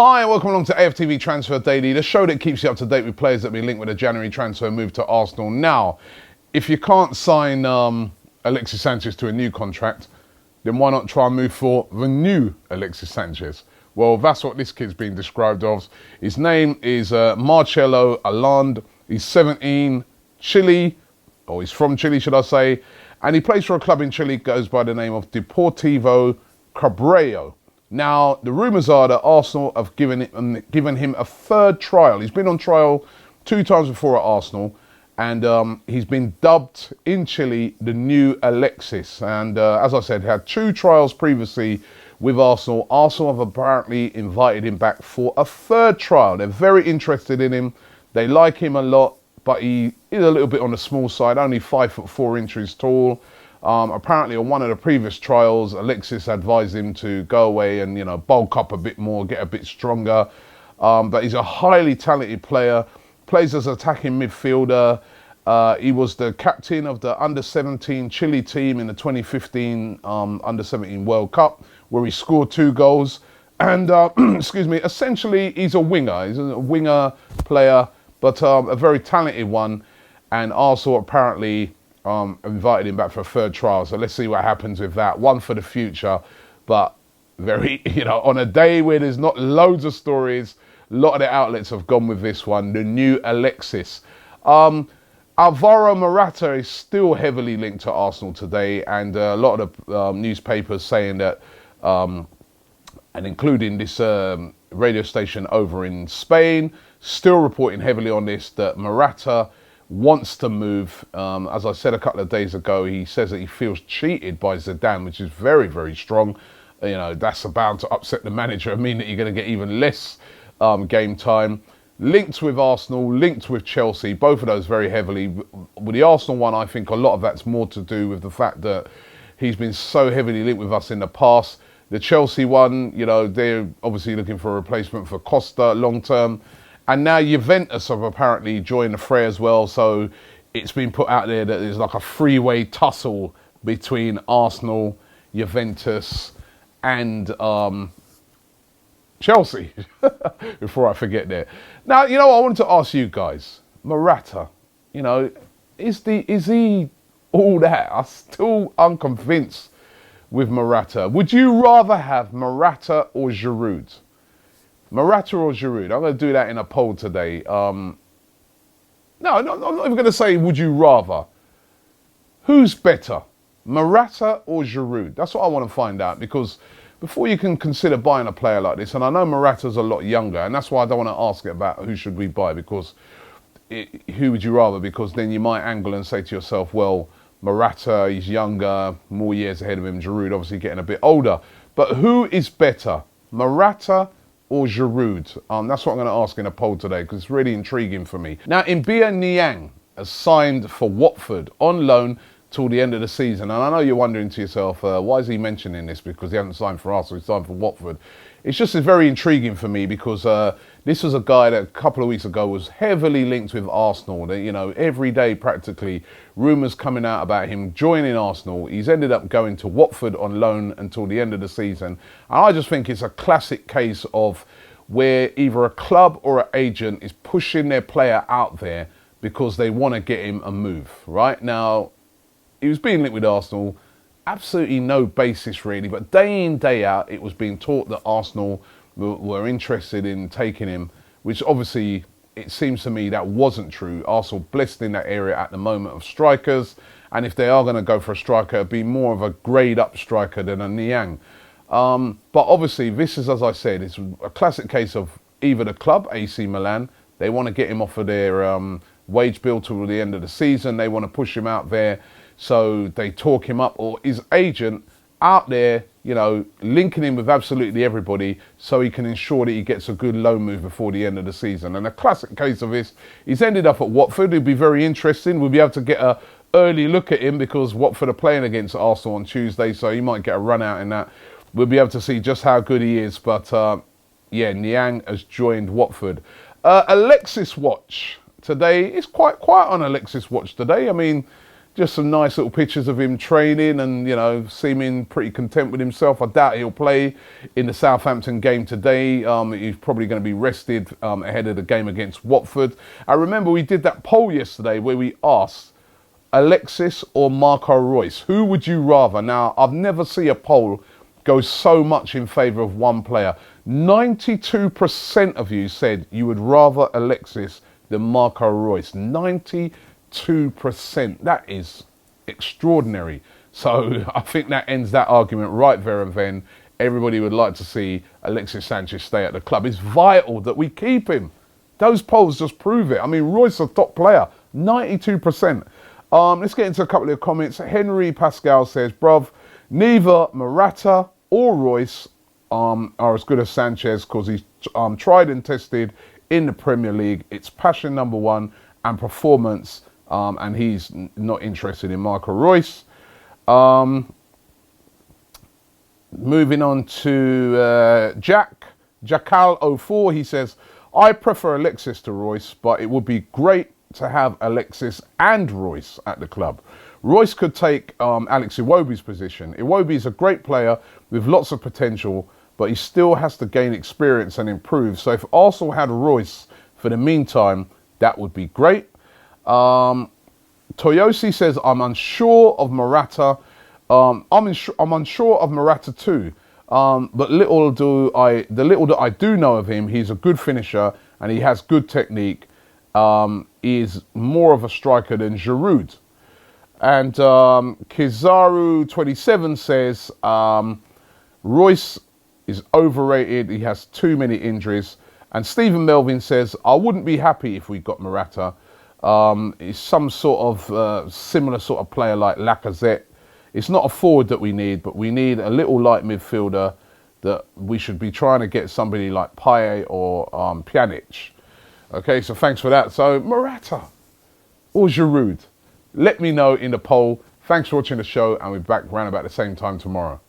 Hi, welcome along to AFTV Transfer Daily, the show that keeps you up to date with players that have been linked with a January transfer move to Arsenal. Now, if you can't sign Alexis Sanchez to a new contract, then why not try and move for the new Alexis Sanchez? Well, that's what this kid's been described of. His name is Marcelo Allende. He's 17, Chile, or he's from Chile, should I say, and he plays for a club in Chile, goes by the name of Deportivo Cabrillo. Now, the rumours are that Arsenal have given him a third trial. He's been on trial 2 times before at Arsenal, and he's been dubbed in Chile the new Alexis. And as I said, had 2 trials previously with Arsenal. Arsenal have apparently invited him back for a third trial. They're very interested in him. They like him a lot, but he is a little bit on the small side, only 5'4" tall. Apparently on one of the previous trials, Alexis advised him to go away and, bulk up a bit more, get a bit stronger. But he's a highly talented player, plays as an attacking midfielder. He was the captain of the under-17 Chile team in the 2015 under-17 World Cup, where he scored 2 goals. And, essentially he's a winger. He's a winger player, but a very talented one. And Arsenal apparently invited him back for a third trial, so let's see what happens with that. One for the future, but very, on a day where there's not loads of stories, a lot of the outlets have gone with this one, the new Alexis. Alvaro Morata is still heavily linked to Arsenal today, and a lot of the newspapers saying that, and including this radio station over in Spain, still reporting heavily on this, that Morata wants to move. As I said a couple of days ago, he says that he feels cheated by Zidane, which is very, very strong. That's bound to upset the manager and mean that you're going to get even less game time. Linked with Arsenal, linked with Chelsea, both of those very heavily. With the Arsenal one, I think a lot of that's more to do with the fact that he's been so heavily linked with us in the past. The Chelsea one, they're obviously looking for a replacement for Costa long term. And now Juventus have apparently joined the fray as well. So it's been put out there that there's like a 3-way tussle between Arsenal, Juventus, and Chelsea. Before I forget there. Now, I wanted to ask you guys, Morata, is he all that? I'm still unconvinced with Morata. Would you rather have Morata or Giroud? Morata or Giroud? I'm going to do that in a poll today. No, I'm not even going to say would you rather. Who's better, Morata or Giroud? That's what I want to find out, because before you can consider buying a player like this, and I know Morata's a lot younger, and that's why I don't want to ask it about who should we buy, because who would you rather? Because then you might angle and say to yourself, well, Morata, he's younger, more years ahead of him. Giroud obviously getting a bit older. But who is better, Morata or Giroud? That's what I'm going to ask in a poll today, because it's really intriguing for me. Now, Mbia Niang has signed for Watford on loan till the end of the season. And I know you're wondering to yourself, why is he mentioning this? Because he hasn't signed for Arsenal, he signed for Watford. It's just very intriguing for me, because this was a guy that a couple of weeks ago was heavily linked with Arsenal. Every day practically, rumours coming out about him joining Arsenal. He's ended up going to Watford on loan until the end of the season. And I just think it's a classic case of where either a club or an agent is pushing their player out there because they want to get him a move. Right now, he was being linked with Arsenal. Absolutely no basis really, but day in, day out, it was being taught that Arsenal were interested in taking him, which obviously it seems to me that wasn't true. Arsenal blessed in that area at the moment of strikers, and if they are going to go for a striker, it'd be more of a grade up striker than a Niang. But obviously this is, as I said, it's a classic case of either the club, AC Milan, they want to get him off of their wage bill till the end of the season, they want to push him out there, so they talk him up, or his agent out there, linking him with absolutely everybody so he can ensure that he gets a good loan move before the end of the season. And a classic case of this, he's ended up at Watford. It'll be very interesting. We'll be able to get an early look at him because Watford are playing against Arsenal on Tuesday, so he might get a run out in that. We'll be able to see just how good he is. But Niang has joined Watford. Alexis watch today is quite quiet on Alexis watch today. I mean, just some nice little pictures of him training and, you know, seeming pretty content with himself. I doubt he'll play in the Southampton game today. He's probably going to be rested ahead of the game against Watford. I remember we did that poll yesterday where we asked Alexis or Marco Reus, who would you rather? Now, I've never seen a poll go so much in favour of one player. 92% of you said you would rather Alexis than Marco Reus. 92%. That is extraordinary. So I think that ends that argument right there and then. Everybody would like to see Alexis Sanchez stay at the club. It's vital that we keep him. Those polls just prove it. I mean, Reus is a top player. 92%. Let's get into a couple of comments. Henry Pascal says, bruv, neither Morata or Reus are as good as Sanchez because he's tried and tested in the Premier League. It's passion number one and performance, and he's not interested in Marco Reus. Moving on to Jackal04, he says, I prefer Alexis to Reus, but it would be great to have Alexis and Reus at the club. Reus could take Alex Iwobi's position. Iwobi is a great player with lots of potential, but he still has to gain experience and improve. So if Arsenal had Reus for the meantime, that would be great. Toyosi says, I'm unsure of Morata. I'm unsure of Morata too. But the little that I do know of him, he's a good finisher and he has good technique. He is more of a striker than Giroud. And Kizaru27 says, Reus is overrated. He has too many injuries. And Stephen Melvin says, I wouldn't be happy if we got Morata. He's some sort of similar sort of player like Lacazette. It's not a forward that we need, but we need a little light midfielder that we should be trying to get somebody like Payet or Pjanic. Okay, so thanks for that. So Morata or Giroud? Let me know in the poll. Thanks for watching the show, and we're back around about the same time tomorrow.